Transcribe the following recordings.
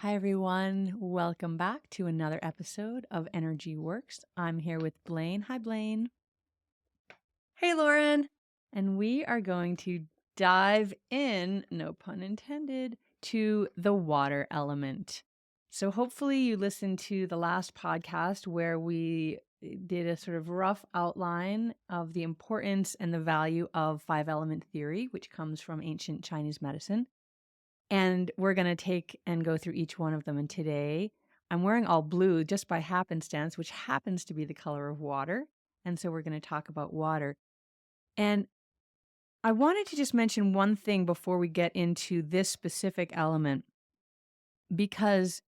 Hi, everyone. Welcome back to another episode of Energy Works. I'm here with Blaine. Hi, Blaine. Hey, Lauren. And we are going to dive in, no pun intended, to the water element. So, hopefully, you listened to the last podcast where we did a sort of rough outline of the importance and the value of five element theory, which comes from ancient Chinese medicine. And we're going to take and go through each one of them. And today I'm wearing all blue just by happenstance, which happens to be the color of water. And so we're going to talk about water. And I wanted to just mention one thing before we get into this specific element, because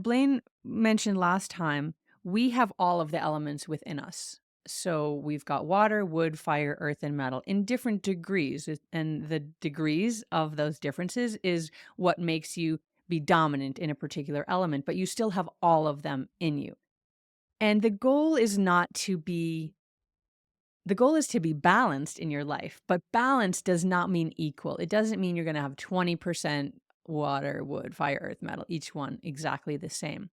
Blaine mentioned last time, we have all of the elements within us. So we've got water, wood, fire, earth, and metal in different degrees. And the degrees of those differences is what makes you be dominant in a particular element, but you still have all of them in you. And the goal is not to be the goal is to be balanced in your life, but balance does not mean equal. It doesn't mean you're going to have 20% water, wood, fire, earth, metal, each one exactly the same.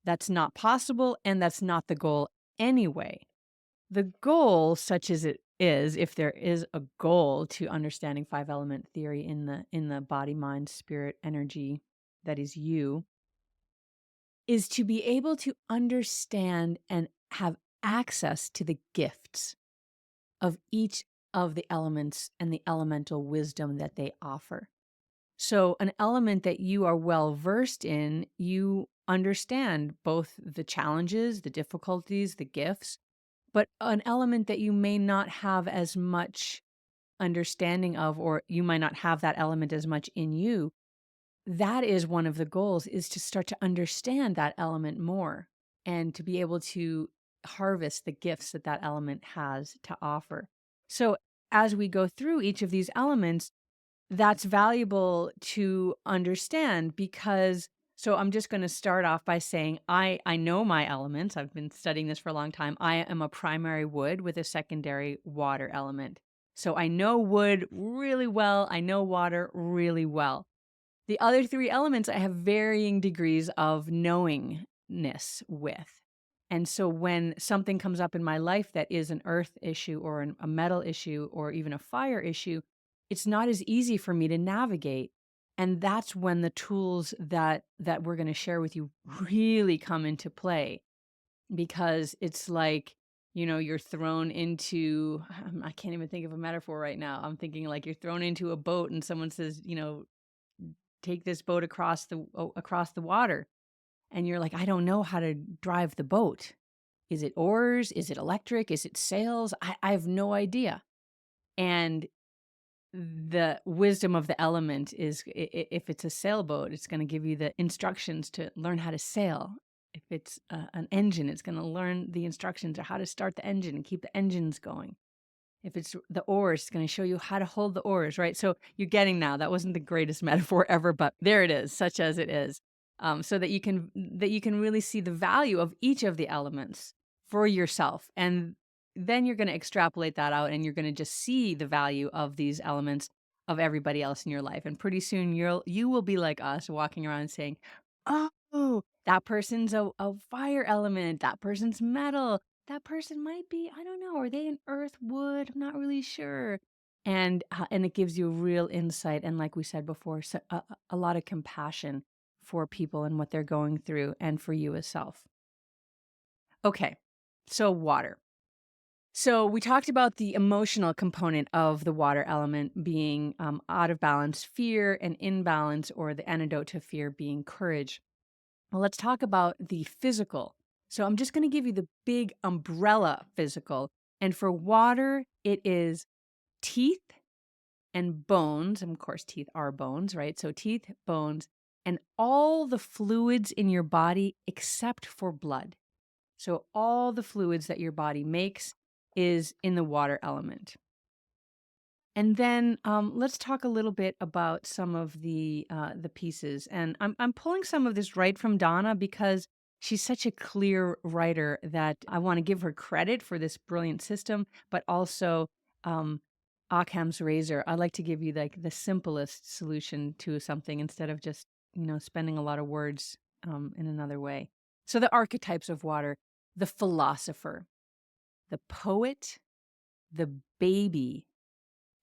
That's not possible, and that's not the goal anyway. The goal, such as it is, if there is a goal to understanding five element theory in the body, mind, spirit, energy that is you, is to be able to understand and have access to the gifts of each of the elements and the elemental wisdom that they offer. So, an element that you are well versed in, you understand both the challenges, the difficulties, the gifts, but an element that you may not have as much understanding of, or you might not have that element as much in you. That is one of the goals, is to start to understand that element more and to be able to harvest the gifts that that element has to offer. So as we go through each of these elements, that's valuable to understand, because so I'm just going to start off by saying I know my elements. I've been studying this for a long time. I am a primary wood with a secondary water element. So I know wood really well. I know water really well. The other three elements I have varying degrees of knowingness with. And so when something comes up in my life that is an earth issue or a metal issue or even a fire issue, it's not as easy for me to navigate. And that's when the tools that we're going to share with you really come into play, because it's like, you're thrown into, I can't even think of a metaphor right now. I'm thinking like you're thrown into a boat and someone says, take this boat across the water, and you're like, I don't know how to drive the boat. Is it oars? Is it electric? Is it sails? I have no idea. And the wisdom of the element is, if it's a sailboat, it's going to give you the instructions to learn how to sail. If it's an engine, it's going to learn the instructions of how to start the engine and keep the engines going. If it's the oars, it's going to show you how to hold the oars, right? So you're getting now. That wasn't the greatest metaphor ever, but there it is, such as it is, so that you can really see the value of each of the elements for yourself, and then you're going to extrapolate that out, and you're going to just see the value of these elements of everybody else in your life, and pretty soon you will be like us, walking around and saying, "Oh, that person's a fire element. That person's metal. That person might be, I don't know, are they an earth, wood? I'm not really sure." And it gives you a real insight, and like we said before, so, a lot of compassion for people and what they're going through, and for you as self. Okay, so water. So we talked about the emotional component of the water element being out of balance, fear, and imbalance, or the antidote to fear being courage. Well, let's talk about the physical. So I'm just going to give you the big umbrella physical. And for water, it is teeth and bones. And of course, teeth are bones, right? So teeth, bones, and all the fluids in your body except for blood. So all the fluids that your body makes is in the water element. And then let's talk a little bit about some of the pieces. And I'm pulling some of this right from Donna, because she's such a clear writer that I want to give her credit for this brilliant system, but also um, Occam's razor. I like to give you like the simplest solution to something instead of just spending a lot of words in another way. So the archetypes of water: the philosopher, the poet, the baby,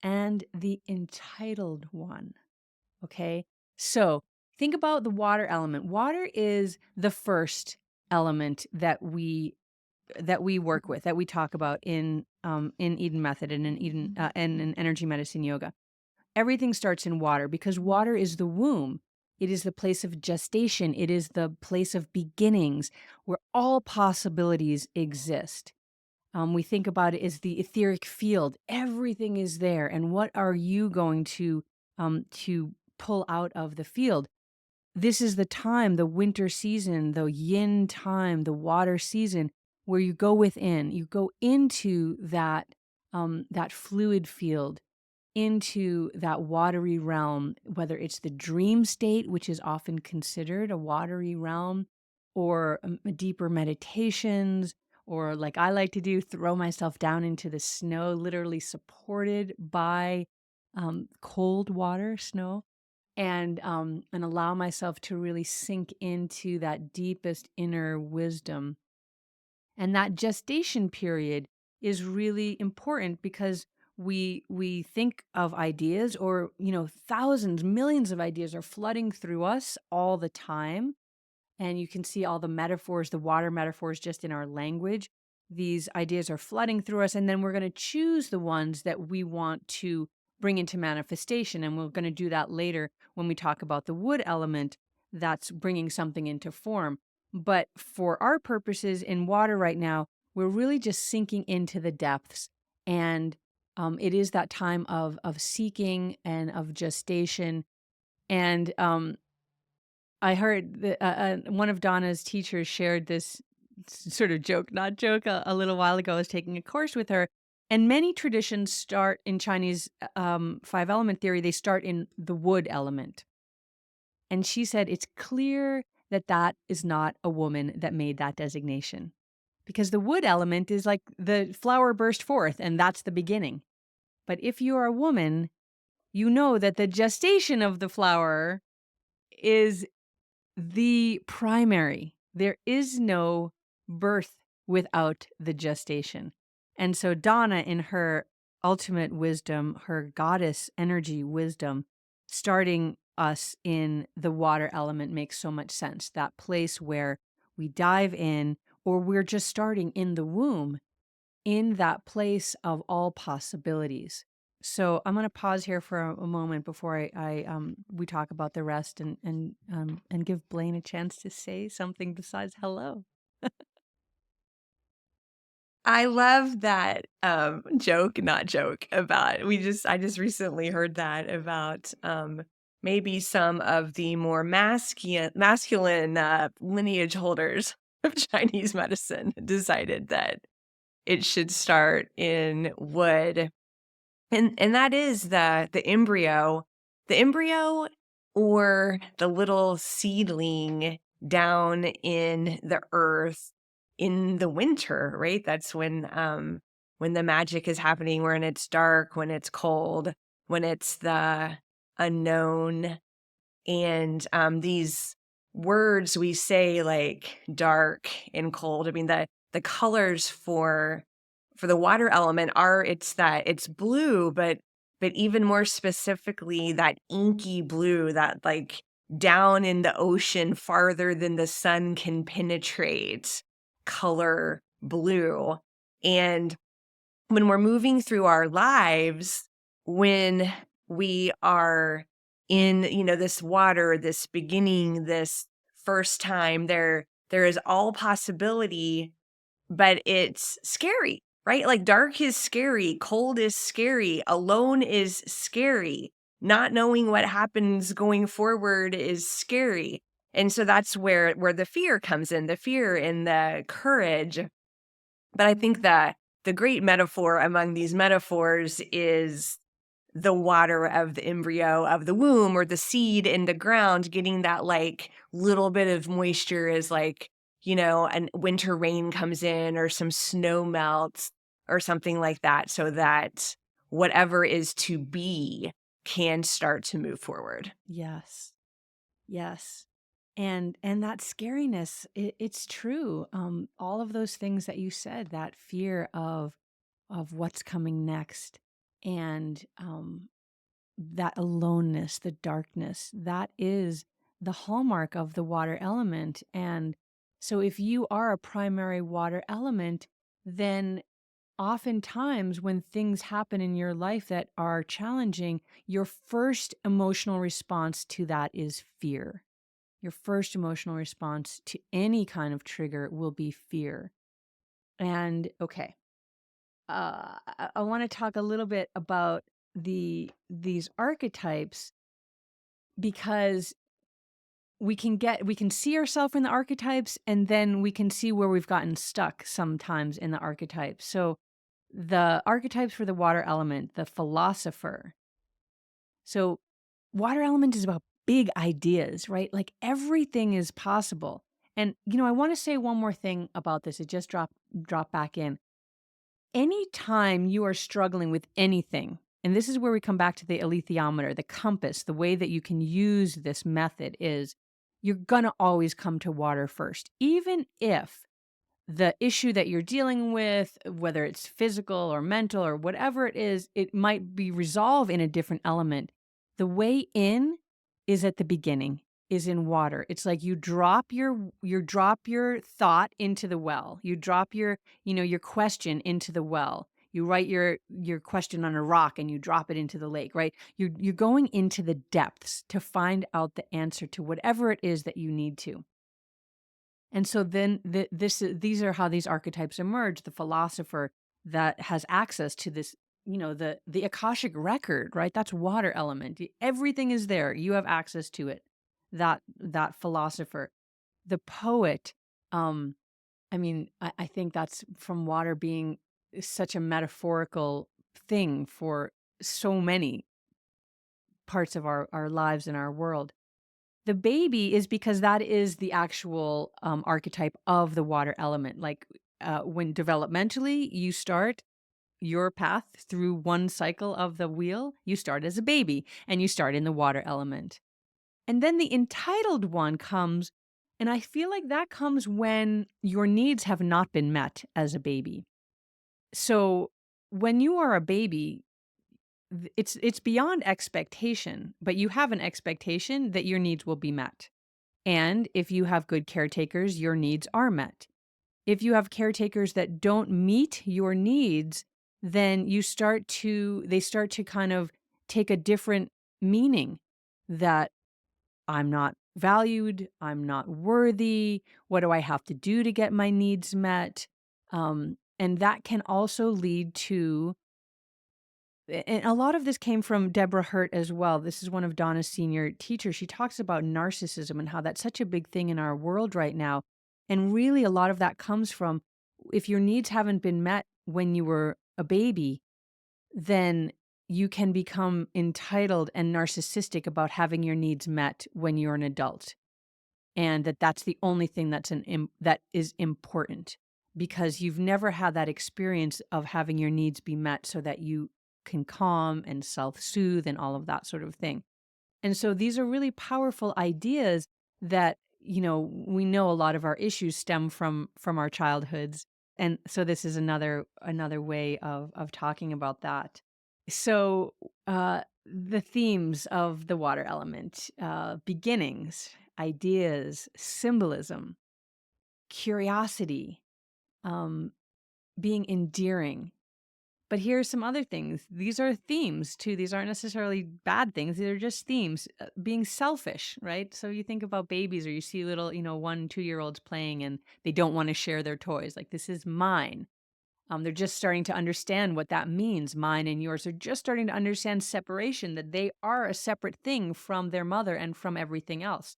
and the entitled one. Okay. So think about the water element. Water is the first element that we work with, that we talk about in Eden Method and in Eden and in energy medicine yoga. Everything starts in water because water is the womb. It is the place of gestation. It is the place of beginnings where all possibilities exist. We think about it as the etheric field. Everything is there. And what are you going to pull out of the field? This is the time, the winter season, the yin time, the water season, where you go within, you go into that fluid field, into that watery realm, whether it's the dream state, which is often considered a watery realm, or deeper meditations, or like I like to do, throw myself down into the snow, literally supported by cold water, snow, and allow myself to really sink into that deepest inner wisdom. And that gestation period is really important because we think of ideas, or thousands, millions of ideas are flooding through us all the time. And you can see all the metaphors, the water metaphors, just in our language. These ideas are flooding through us, and then we're going to choose the ones that we want to bring into manifestation. And we're going to do that later when we talk about the wood element that's bringing something into form. But for our purposes in water right now, we're really just sinking into the depths. And it is that time of seeking and of gestation. And I heard that one of Donna's teachers shared this sort of joke, not joke, a little while ago. I was taking a course with her, and many traditions start in Chinese five element theory. They start in the wood element, and she said it's clear that that is not a woman that made that designation, because the wood element is like the flower burst forth, and that's the beginning. But if you are a woman, you know that the gestation of the flower is the primary. There is no birth without the gestation. And so Donna, in her ultimate wisdom, her goddess energy wisdom, starting us in the water element makes so much sense. That place where we dive in, or we're just starting in the womb, in that place of all possibilities. So I'm going to pause here for a moment before we talk about the rest, and give Blaine a chance to say something besides hello. I love that joke, not joke, about I just recently heard that about maybe some of the more masculine lineage holders of Chinese medicine decided that it should start in wood. And that is the embryo. The embryo, or the little seedling down in the earth in the winter, right? That's when the magic is happening, when it's dark, when it's cold, when it's the unknown. And these words we say, like dark and cold, I mean, the colors for the water element are, it's blue, but even more specifically that inky blue, that like down in the ocean farther than the sun can penetrate color blue. And when we're moving through our lives, when we are in, this water, this beginning, this first time, there is all possibility, but it's scary, right? Like dark is scary, cold is scary, alone is scary. Not knowing what happens going forward is scary. And so that's where the fear comes in, the fear and the courage. But I think that the great metaphor among these metaphors is the water of the embryo of the womb, or the seed in the ground, getting that like little bit of moisture as like, and winter rain comes in, or some snow melts or something like that, so that whatever is to be can start to move forward. Yes. Yes. And that scariness, it's true. All of those things that you said, that fear of what's coming next, and that aloneness, the darkness, that is the hallmark of the water element. And so if you are a primary water element, then oftentimes when things happen in your life that are challenging, your first emotional response to that is fear. Your first emotional response to any kind of trigger will be fear. And okay, I want to talk a little bit about these archetypes, because we can see ourselves in the archetypes, and then we can see where we've gotten stuck sometimes in the archetypes. So the archetypes for the water element, the philosopher. So water element is about big ideas, right? Like everything is possible. And I want to say one more thing about this. It just dropped back in. Anytime you are struggling with anything, and this is where we come back to the alethiometer, the compass, the way that you can use this method is you're going to always come to water first. Even if the issue that you're dealing with, whether it's physical or mental or whatever it is, it might be resolved in a different element. The way in is at the beginning, is in water. It's like you drop your thought into the well. You drop your question into the well. You write your question on a rock and you drop it into the lake, right? You're going into the depths to find out the answer to whatever it is that you need to. And so then these are how these archetypes emerge. The philosopher that has access to this, the Akashic record, right? That's water element. Everything is there. You have access to it. That philosopher. The poet, um, I think that's from water being such a metaphorical thing for so many parts of our lives and our world. The baby is because that is the actual, archetype of the water element. Like, when developmentally you start your path through one cycle of the wheel, you start as a baby and you start in the water element. And then the entitled one comes, and I feel like that comes when your needs have not been met as a baby. So when you are a baby, it's beyond expectation, but you have an expectation that your needs will be met. And if you have good caretakers, your needs are met. If you have caretakers that don't meet your needs, then they start to kind of take a different meaning, that I'm not valued, I'm not worthy, what do I have to do to get my needs met? And that can also lead to, and a lot of this came from Deborah Hurt as well. This is one of Donna's senior teachers. She talks about narcissism and how that's such a big thing in our world right now. And really, a lot of that comes from, if your needs haven't been met when you were a baby, then you can become entitled and narcissistic about having your needs met when you're an adult, and that's the only thing that is important, because you've never had that experience of having your needs be met so that you can calm and self-soothe and all of that sort of thing. And so these are really powerful ideas that, we know a lot of our issues stem from our childhoods. And so this is another way of talking about that. So, the themes of the water element, beginnings, ideas, symbolism, curiosity, um, being endearing. But here are some other things. These are themes too. These aren't necessarily bad things. These are just themes. Being selfish, right? So you think about babies, or you see little, 1, 2 year olds playing, and they don't want to share their toys. Like, this is mine. They're just starting to understand what that means, mine and yours. They're just starting to understand separation, that they are a separate thing from their mother and from everything else.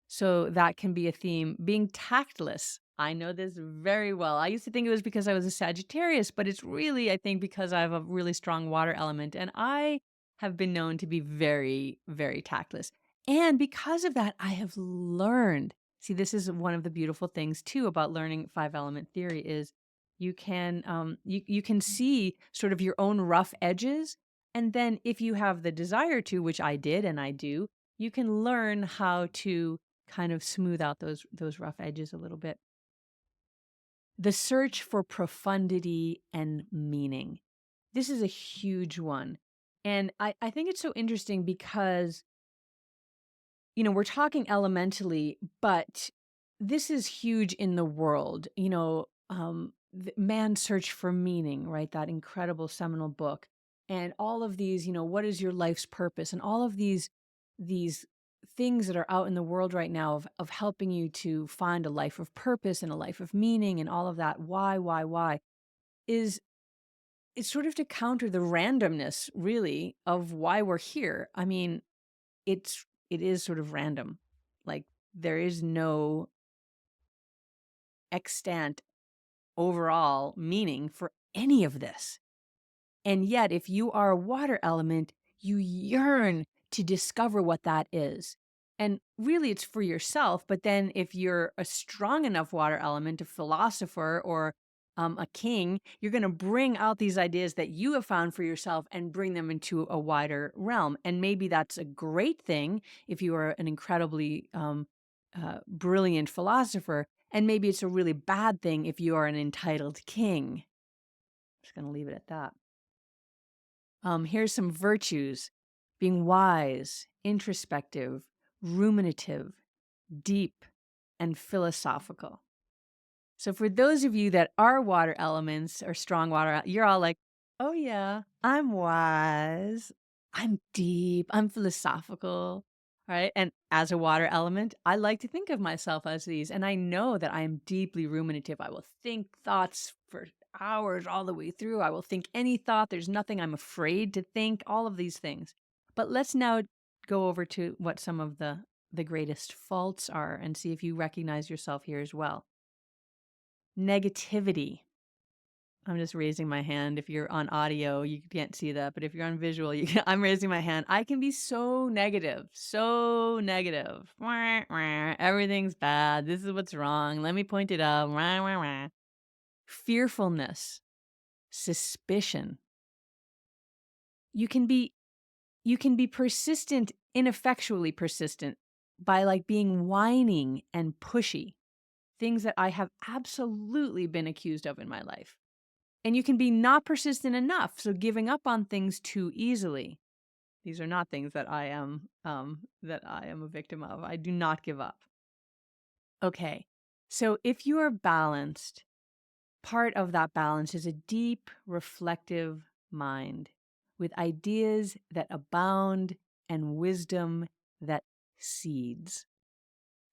So that can be a theme. Being tactless. I know this very well. I used to think it was because I was a Sagittarius, but it's really, I think, because I have a really strong water element. And I have been known to be very, very tactless. And because of that, I have learned. See, this is one of the beautiful things too about learning five element theory is you can see sort of your own rough edges. And then if you have the desire to, which I did and I do, you can learn how to kind of smooth out those rough edges a little bit. The search for profundity and meaning. This is a huge one. And I think it's so interesting because, we're talking elementally, but this is huge in the world. Man's Search for Meaning, right? That incredible seminal book. And all of these, what is your life's purpose? And all of these things that are out in the world right now of helping you to find a life of purpose and a life of meaning and all of that. Why? Is it's sort of to counter the randomness, really, of why we're here. I mean, it is sort of random. Like, there is no extant overall meaning for any of this. And yet, if you are a water element, you yearn to discover what that is. And really, it's for yourself. But then, if you're a strong enough water element, a philosopher or a king, you're going to bring out these ideas that you have found for yourself and bring them into a wider realm. And maybe that's a great thing if you are an incredibly brilliant philosopher. And maybe it's a really bad thing if you are an entitled king. I'm just going to leave it at that. Here's some virtues: being wise, introspective, ruminative, deep, and philosophical. So for those of you that are water elements or strong water, you're all like, oh yeah, I'm wise, I'm deep, I'm philosophical, right? And as a water element, I like to think of myself as these. And I know that I am deeply ruminative. I will think thoughts for hours all the way through. I will think any thought. There's nothing I'm afraid to think, all of these things. But let's now go over to what some of the greatest faults are and see if you recognize yourself here as well. Negativity. I'm just raising my hand. If you're on audio, you can't see that, but if you're on visual, I'm raising my hand. I can be so negative, so negative. Wah, wah. Everything's bad. This is what's wrong. Let me point it out. Wah, wah, wah. Fearfulness, suspicion. You can be persistent, ineffectually persistent, by like being whining and pushy. Things that I have absolutely been accused of in my life. And you can be not persistent enough, so giving up on things too easily. These are not things that I am a victim of. I do not give up. Okay, so if you are balanced, part of that balance is a deep, reflective mind with ideas that abound and wisdom that seeds.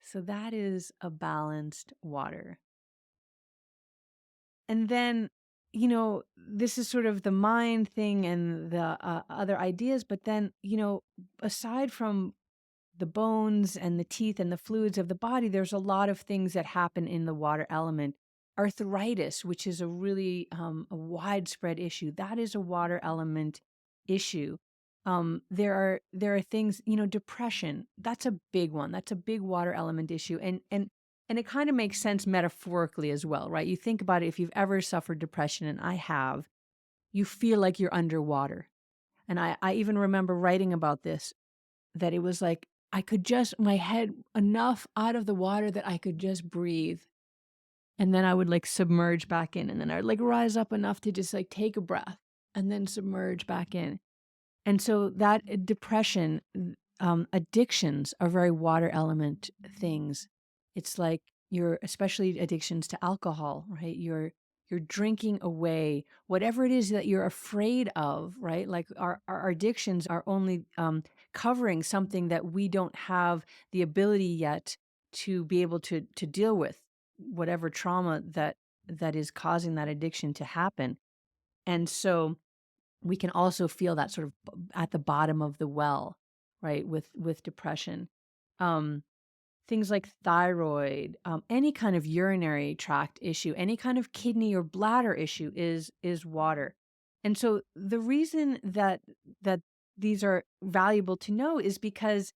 So that is a balanced water. And then, this is sort of the mind thing and the other ideas. But then, aside from the bones and the teeth and the fluids of the body, there's a lot of things that happen in the water element. Arthritis, which is a really a widespread issue, that is a water element issue. There are things, depression. That's a big one. That's a big water element issue, and it kind of makes sense metaphorically as well, right? You think about it. If you've ever suffered depression, and I have, you feel like you're underwater. And I even remember writing about this, that it was like I could just, my head enough out of the water that I could just breathe. And then I would like submerge back in. And then I would like rise up enough to just like take a breath and then submerge back in. And so that depression, addictions are very water element things. It's like especially addictions to alcohol, right? You're drinking away whatever it is that you're afraid of, right? Like our addictions are only covering something that we don't have the ability yet to be able to deal with, whatever trauma that is causing that addiction to happen. And so we can also feel that sort of at the bottom of the well, right? With depression. Um, Things like thyroid, any kind of urinary tract issue, any kind of kidney or bladder issue is water. And so the reason that these are valuable to know is because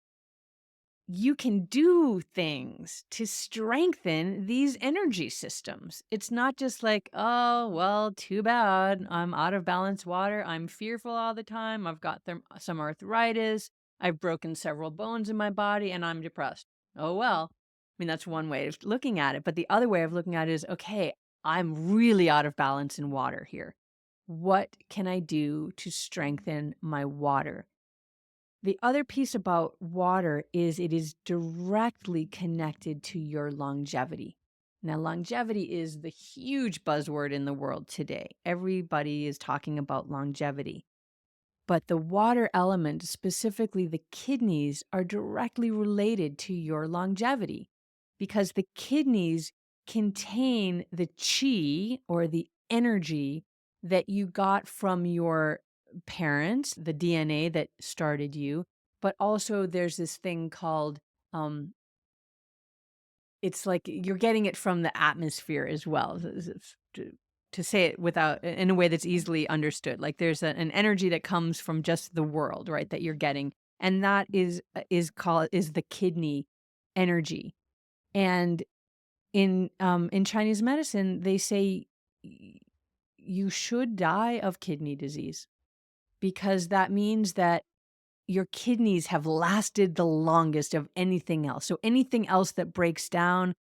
you can do things to strengthen these energy systems. It's not just like, oh, well, too bad. I'm out of balance water. I'm fearful all the time. I've got some arthritis. I've broken several bones in my body and I'm depressed. Oh, well. I mean, that's one way of looking at it. But the other way of looking at it is, okay, I'm really out of balance in water here. What can I do to strengthen my water? The other piece about water is it is directly connected to your longevity. Now, longevity is the huge buzzword in the world today. Everybody is talking about longevity. But the water element, specifically the kidneys, are directly related to your longevity because the kidneys contain the chi or the energy that you got from your parents, the DNA that started you. But also, there's this thing called um, it's like you're getting it from the atmosphere as well. To say it without in a way that's easily understood. Like there's an energy that comes from just the world, right? That you're getting, and that is the kidney energy. And in Chinese medicine, they say y- you should die of kidney disease because that means that your kidneys have lasted the longest of anything else. So anything else that breaks down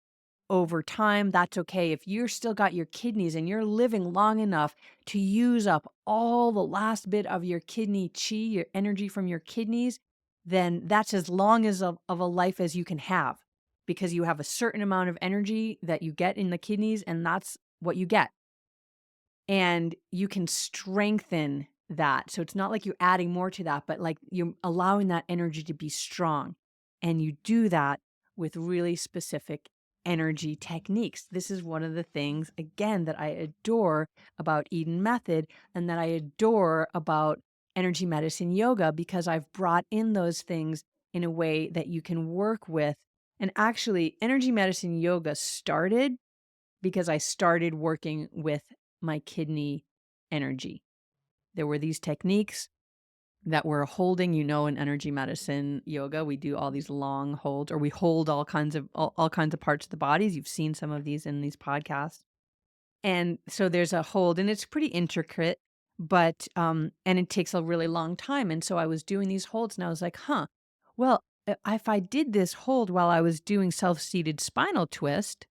over time, that's okay. If you're still got your kidneys and you're living long enough to use up all the last bit of your kidney chi, your energy from your kidneys, then that's as long as of a life as you can have because you have a certain amount of energy that you get in the kidneys and that's what you get. And you can strengthen that. So it's not like you're adding more to that, but like you're allowing that energy to be strong. And you do that with really specific energy techniques. This is one of the things, again, that I adore about Eden Method and that I adore about energy medicine yoga because I've brought in those things in a way that you can work with. And actually, energy medicine yoga started because I started working with my kidney energy. There were these techniques that were holding, in energy medicine yoga, we do all these long holds or we hold all kinds of parts of the bodies. You've seen some of these in these podcasts. And so there's a hold and it's pretty intricate, but and it takes a really long time. And so I was doing these holds and I was like, well, if I did this hold while I was doing self-seated spinal twist,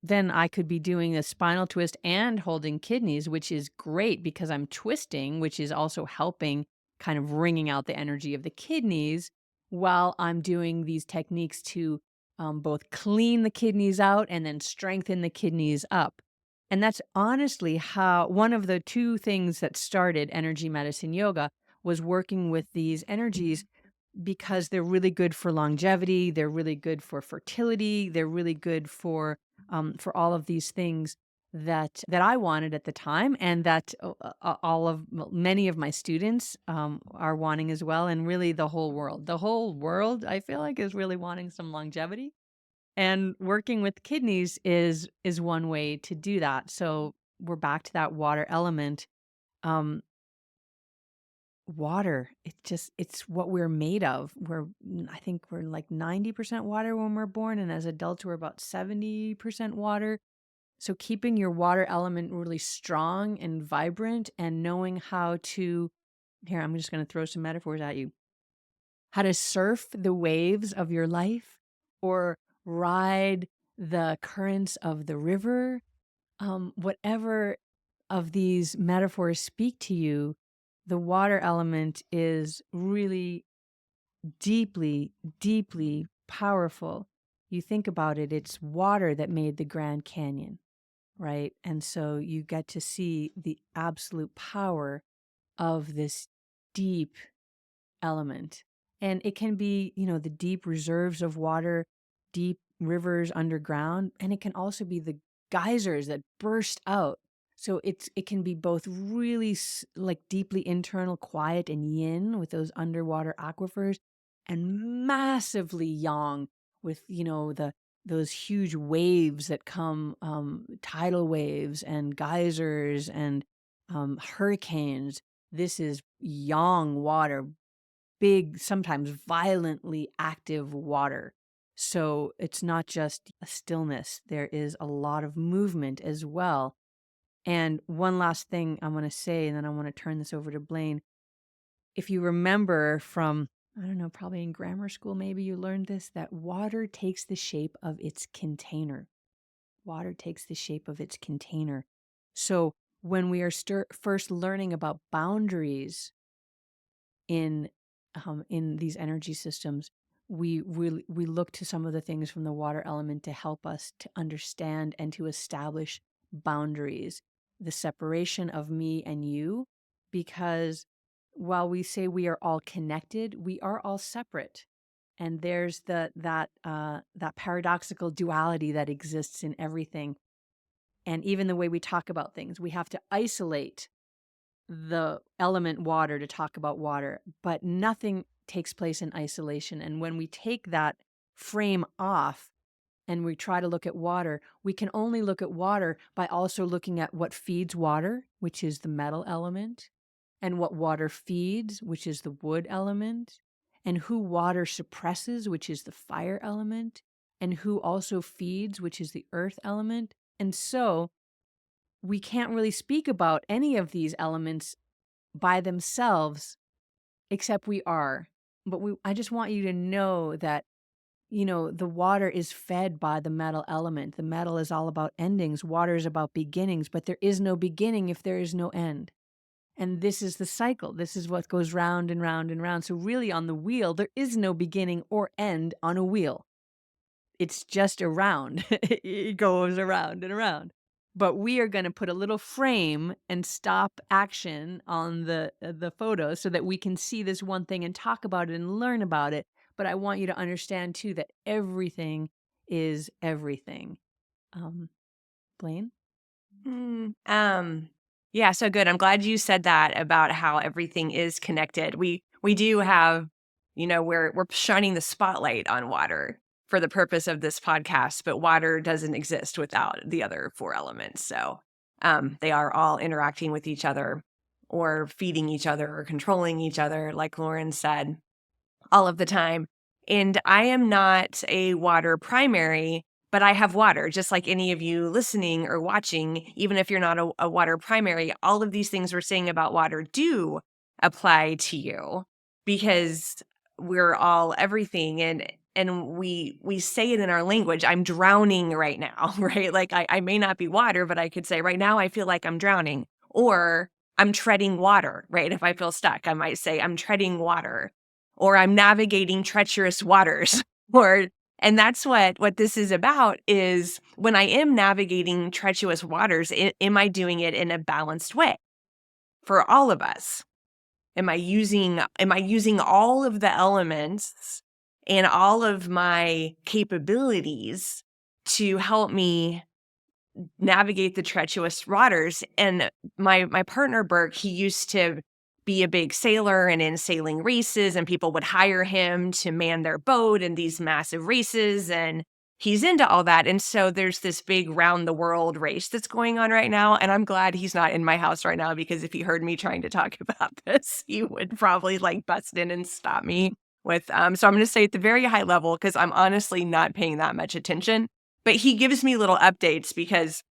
then I could be doing a spinal twist and holding kidneys, which is great because I'm twisting, which is also helping kind of wringing out the energy of the kidneys while I'm doing these techniques to both clean the kidneys out and then strengthen the kidneys up. And that's honestly how one of the two things that started energy medicine yoga was working with these energies because they're really good for longevity, they're really good for fertility, they're really good for all of these things that I wanted at the time, and that many of my students are wanting as well, and really the whole world. The whole world, I feel like, is really wanting some longevity, and working with kidneys is one way to do that. So we're back to that water element. Um, Water, it's what we're made of. I think we're like 90% water when we're born, and as adults, we're about 70% water. So keeping your water element really strong and vibrant and knowing how to, here, I'm just going to throw some metaphors at you, how to surf the waves of your life or ride the currents of the river, whatever of these metaphors speak to you, the water element is really deeply, deeply powerful. You think about it, it's water that made the Grand Canyon, right? And so you get to see the absolute power of this deep element. And it can be, the deep reserves of water, deep rivers underground, and it can also be the geysers that burst out. So it can be both really like deeply internal, quiet and yin with those underwater aquifers, and massively yang with the those huge waves that come, tidal waves and geysers and hurricanes. This is yang water, big, sometimes violently active water. So it's not just a stillness, there is a lot of movement as well. And one last thing I want to say, and then I want to turn this over to Blaine. If you remember from I don't know, probably in grammar school, maybe you learned this, that water takes the shape of its container. Water takes the shape of its container. So when we are first learning about boundaries in these energy systems, we look to some of the things from the water element to help us to understand and to establish boundaries, the separation of me and you, because while we say we are all connected, we are all separate. And there's that paradoxical duality that exists in everything. And even the way we talk about things, we have to isolate the element water to talk about water, but nothing takes place in isolation. And when we take that frame off and we try to look at water, we can only look at water by also looking at what feeds water, which is the metal element, and what water feeds, which is the wood element, and who water suppresses, which is the fire element, and who also feeds, which is the earth element. And so we can't really speak about any of these elements by themselves, except we are. But I just want you to know that, the water is fed by the metal element. The metal is all about endings. Water is about beginnings, but there is no beginning if there is no end. And this is the cycle. This is what goes round and round and round. So really on the wheel, there is no beginning or end on a wheel. It's just around. It goes around and around. But we are going to put a little frame and stop action on the photo so that we can see this one thing and talk about it and learn about it. But I want you to understand too that everything is everything. Blaine? Mm, yeah, so good. I'm glad you said that about how everything is connected. We do have, we're shining the spotlight on water for the purpose of this podcast, but water doesn't exist without the other four elements. So they are all interacting with each other or feeding each other or controlling each other, like Lauren said, all of the time. And I am not a water primary, but I have water, just like any of you listening or watching, even if you're not a water primary, all of these things we're saying about water do apply to you because we're all everything. And we say it in our language. I'm drowning right now, right? Like I may not be water, but I could say right now I feel like I'm drowning. Or I'm treading water, right? If I feel stuck, I might say I'm treading water or I'm navigating treacherous waters. or and that's what this is about is when I am navigating treacherous waters, am I doing it in a balanced way for all of us? Am I using all of the elements and all of my capabilities to help me navigate the treacherous waters? And my partner Burke, he used to be a big sailor and in sailing races, and people would hire him to man their boat in these massive races, and he's into all that. And so there's this big round the world race that's going on right now, and I'm glad he's not in my house right now, because if he heard me trying to talk about this, he would probably like bust in and stop me with so I'm going to say at the very high level, because I'm honestly not paying that much attention, but he gives me little updates because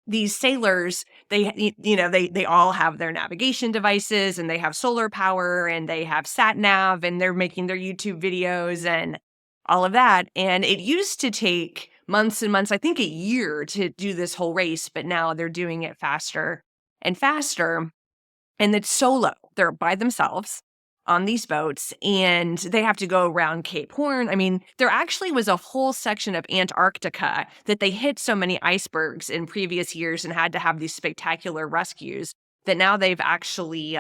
these sailors, they all have their navigation devices and they have solar power and they have sat nav and they're making their YouTube videos and all of that. And it used to take months and months, I think a year, to do this whole race, but now they're doing it faster and faster. And it's solo. They're by themselves on these boats and they have to go around Cape Horn. I mean, there actually was a whole section of Antarctica that they hit so many icebergs in previous years and had to have these spectacular rescues that now they've actually,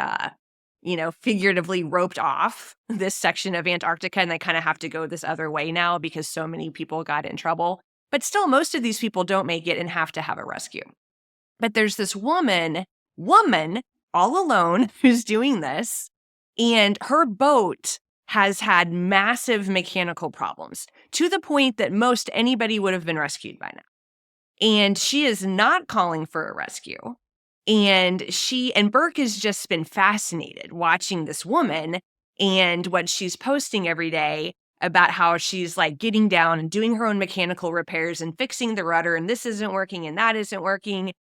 figuratively roped off this section of Antarctica and they kind of have to go this other way now because so many people got in trouble. But still, most of these people don't make it and have to have a rescue. But there's this woman all alone who's doing this, and her boat has had massive mechanical problems to the point that most anybody would have been rescued by now. And she is not calling for a rescue. And Burke has just been fascinated watching this woman and what she's posting every day about how she's like getting down and doing her own mechanical repairs and fixing the rudder, and this isn't working and that isn't working.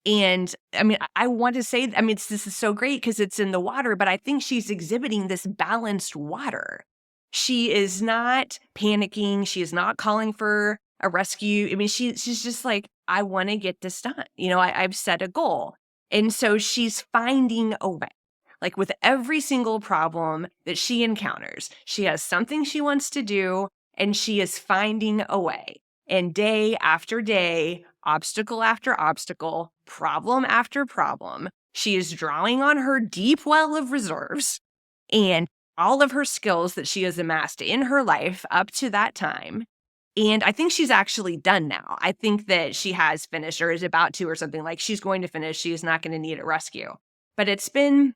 And I mean, I want to say, I mean, this is so great because it's in the water, but I think she's exhibiting this balanced water. She is not panicking, she is not calling for a rescue. I mean, she's just like, "I wanna get this done." I've set a goal. And so she's finding a way. Like, with every single problem that she encounters, she has something she wants to do, and she is finding a way. And day after day, obstacle after obstacle, problem after problem, she is drawing on her deep well of reserves and all of her skills that she has amassed in her life up to that time. And I think she's actually done now. I think that she has finished or is about to or something. Like, she's going to finish. She is not going to need a rescue. But it's been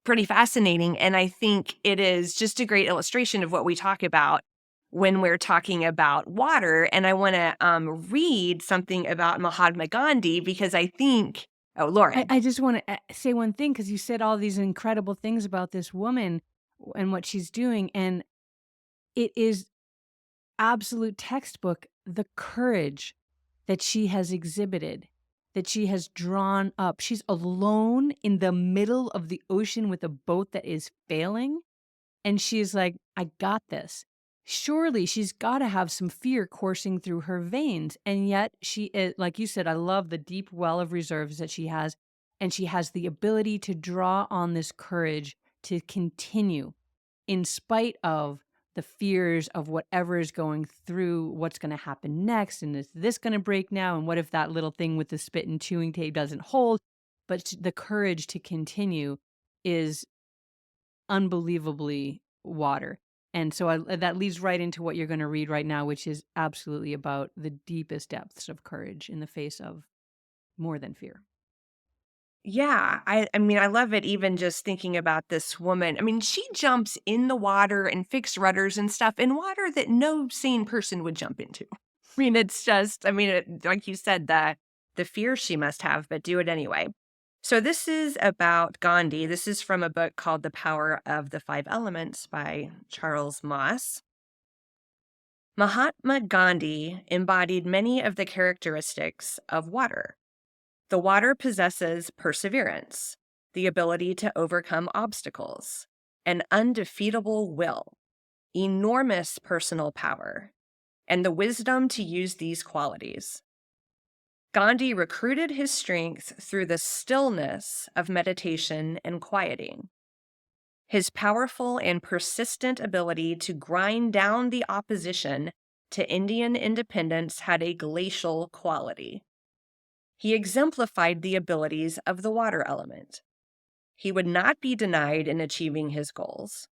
pretty fascinating. And I think it is just a great illustration of what we talk about when we're talking about water. And I want to read something about Mahatma Gandhi because I think, oh, Lauren. I just want to say one thing because you said all these incredible things about this woman and what she's doing. And it is absolute textbook the courage that she has exhibited, that she has drawn up. She's alone in the middle of the ocean with a boat that is failing. And she's like, I got this. Surely she's got to have some fear coursing through her veins. And yet she is, like you said, I love the deep well of reserves that she has. And she has the ability to draw on this courage to continue in spite of the fears of whatever is going through, what's going to happen next. And is this going to break now? And what if that little thing with the spit and chewing tape doesn't hold? But the courage to continue is unbelievably water. And so that leads right into what you're going to read right now, which is absolutely about the deepest depths of courage in the face of more than fear. Yeah, I mean, I love it even just thinking about this woman. I mean, she jumps in the water and fix rudders and stuff in water that no sane person would jump into. I mean, it's just, I mean, like you said, the fear she must have, but do it anyway. So this is about Gandhi. This is from a book called The Power of the Five Elements by Charles Moss. Mahatma Gandhi embodied many of the characteristics of water. The water possesses perseverance, the ability to overcome obstacles, an undefeatable will, enormous personal power, and the wisdom to use these qualities. Gandhi recruited his strength through the stillness of meditation and quieting. His powerful and persistent ability to grind down the opposition to Indian independence had a glacial quality. He exemplified the abilities of the water element. He would not be denied in achieving his goals.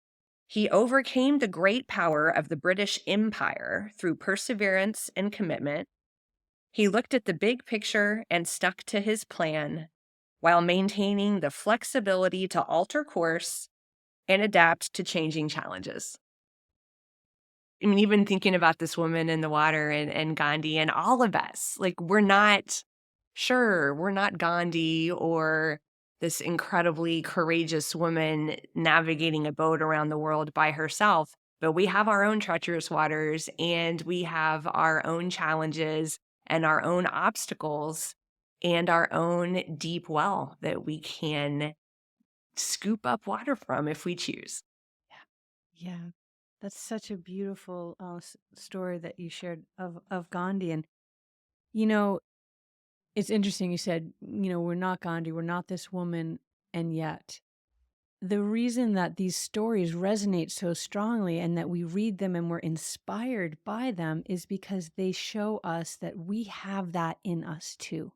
He overcame the great power of the British Empire through perseverance and commitment. He looked at the big picture and stuck to his plan while maintaining the flexibility to alter course and adapt to changing challenges. I mean, even thinking about this woman in the water and Gandhi and all of us, like, we're not sure, we're not Gandhi or this incredibly courageous woman navigating a boat around the world by herself, but we have our own treacherous waters and we have our own challenges and our own obstacles and our own deep well that we can scoop up water from if we choose. Yeah, that's such a beautiful story that you shared of Gandhi. And, you know, it's interesting. You said, we're not Gandhi, we're not this woman. And yet, the reason that these stories resonate so strongly and that we read them and we're inspired by them is because they show us that we have that in us too.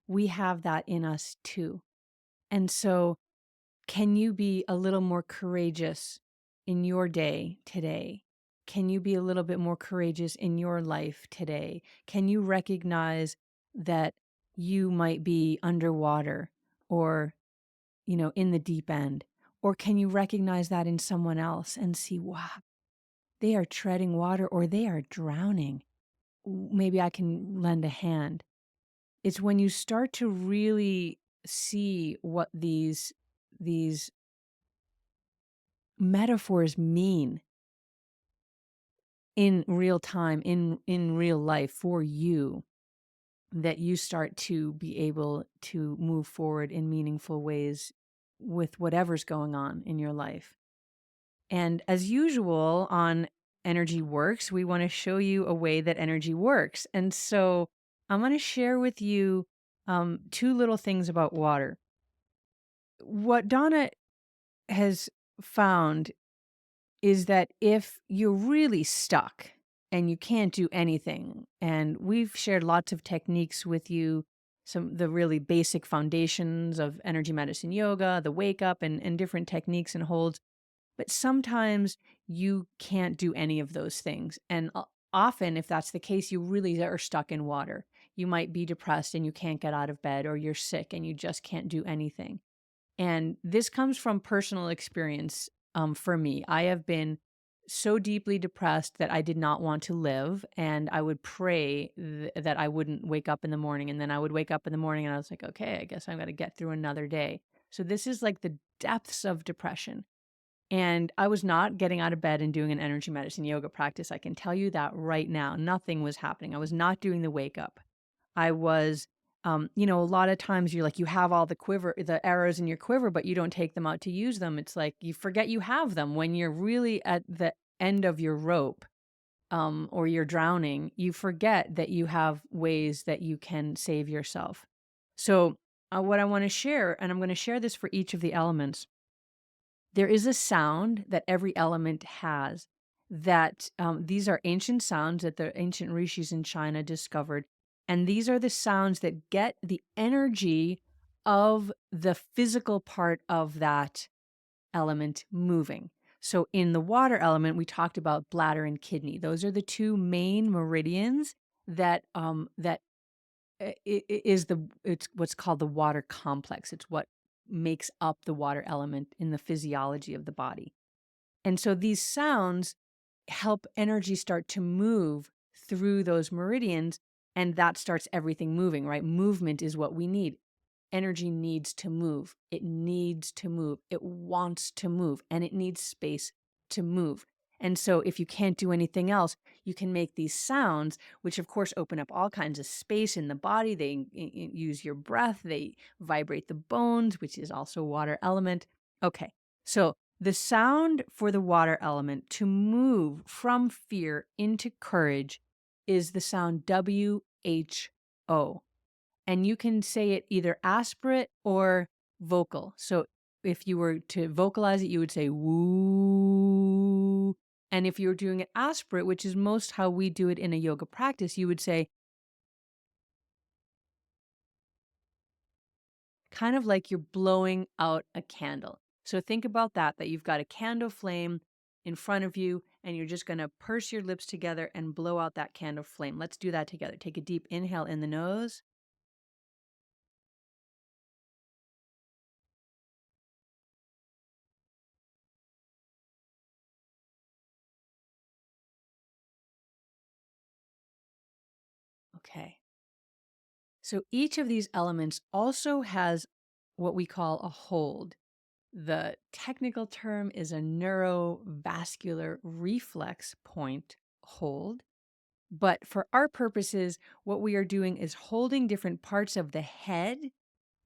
We have that in us too. And so, can you be a little more courageous in your day today? Can you be a little bit more courageous in your life today? Can you recognize that you might be underwater or, in the deep end? Or can you recognize that in someone else and see, wow, they are treading water or they are drowning? Maybe I can lend a hand. It's when you start to really see what these metaphors mean in real time, in real life for you, that you start to be able to move forward in meaningful ways with whatever's going on in your life. And as usual on Energy Works, we want to show you a way that energy works. And so I'm going to share with you two little things about water. What Donna has found is that if you're really stuck and you can't do anything, and we've shared lots of techniques with you, some the really basic foundations of energy medicine yoga, the wake up and different techniques and holds, but sometimes you can't do any of those things. And often, if that's the case, you really are stuck in water. You might be depressed and you can't get out of bed, or you're sick and you just can't do anything. And this comes from personal experience for me. I have been so deeply depressed that I did not want to live. And I would pray that I wouldn't wake up in the morning. And then I would wake up in the morning and I was like, okay, I guess I'm going to get through another day. So this is like the depths of depression. And I was not getting out of bed and doing an energy medicine yoga practice. I can tell you that right now. Nothing was happening. I was not doing the wake up. I was, a lot of times you're like, you have all the arrows in your quiver, but you don't take them out to use them. It's like you forget you have them when you're really at the end of your rope, or you're drowning. You forget that you have ways that you can save yourself. So, what I want to share, and I'm going to share this for each of the elements, there is a sound that every element has that these are ancient sounds that the ancient rishis in China discovered. And these are the sounds that get the energy of the physical part of that element moving. So in the water element, we talked about bladder and kidney. Those are the two main meridians that it's what's called the water complex. It's what makes up the water element in the physiology of the body. And so these sounds help energy start to move through those meridians, and that starts everything moving, right? Movement is what we need. Energy needs to move. It needs to move. It wants to move, and it needs space to move. And so if you can't do anything else, you can make these sounds, which of course open up all kinds of space in the body. They use your breath, they vibrate the bones, which is also water element. Okay, so the sound for the water element to move from fear into courage is the sound WHO. And you can say it either aspirate or vocal. So if you were to vocalize it, you would say woo. And if you were doing it aspirate, which is most how we do it in a yoga practice, you would say kind of like you're blowing out a candle. So think about that you've got a candle flame in front of you and you're just going to purse your lips together and blow out that candle flame. Let's do that together. Take a deep inhale in the nose. Okay. So each of these elements also has what we call a hold. The technical term is a neurovascular reflex point hold. But for our purposes, what we are doing is holding different parts of the head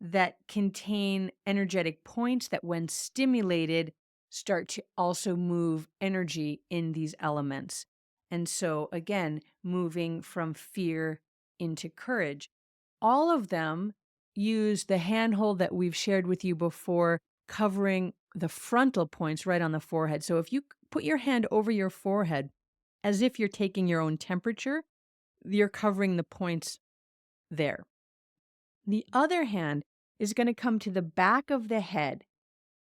that contain energetic points that, when stimulated, start to also move energy in these elements. And so, again, moving from fear into courage. All of them use the handhold that we've shared with you before, covering the frontal points right on the forehead. So if you put your hand over your forehead as if you're taking your own temperature, you're covering the points there. The other hand is going to come to the back of the head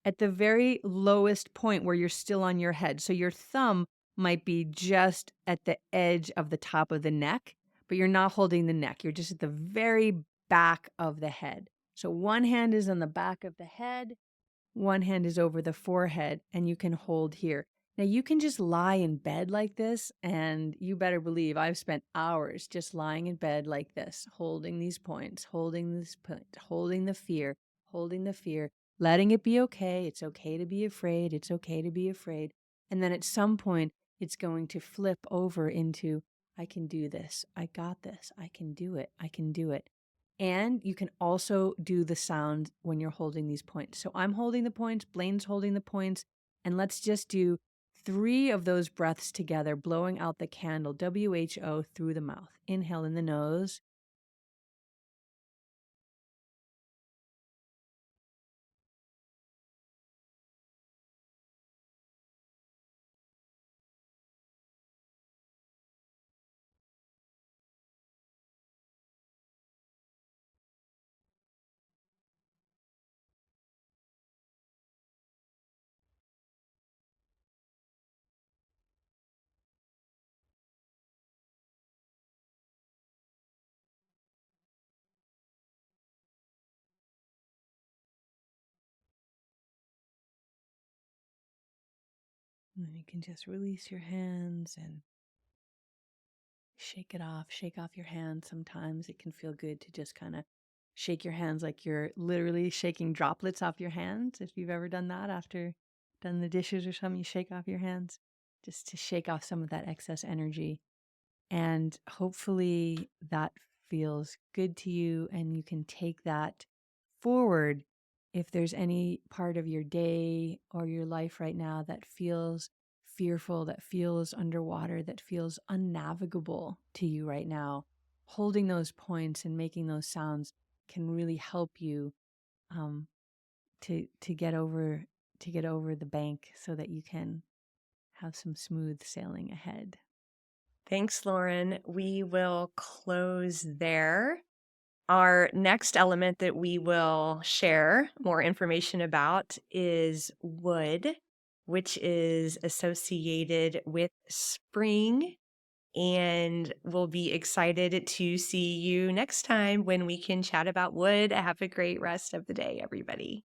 at the very lowest point where you're still on your head. So your thumb might be just at the edge of the top of the neck, but you're not holding the neck. You're just at the very back of the head. So one hand is on the back of the head, one hand is over the forehead, and you can hold here. Now, you can just lie in bed like this, and you better believe I've spent hours just lying in bed like this, holding these points, holding this point, holding the fear, letting it be okay. It's okay to be afraid. It's okay to be afraid. And then at some point, it's going to flip over into, I can do this. I got this. I can do it. I can do it. And you can also do the sound when you're holding these points. So I'm holding the points, Blaine's holding the points, and let's just do 3 of those breaths together, blowing out the candle, WHO, through the mouth. Inhale in the nose. And then you can just release your hands and shake it off. Shake off your hands. Sometimes it can feel good to just kind of shake your hands like you're literally shaking droplets off your hands. If you've ever done that after done the dishes or something, you shake off your hands just to shake off some of that excess energy. And hopefully that feels good to you and you can take that forward if there's any part of your day or your life right now that feels fearful, that feels underwater, that feels unnavigable to you right now. Holding those points and making those sounds can really help you um, to get over the bank so that you can have some smooth sailing ahead. Thanks, Lauren. We will close there. Our next element that we will share more information about is wood, which is associated with spring. And we'll be excited to see you next time when we can chat about wood. Have a great rest of the day, everybody.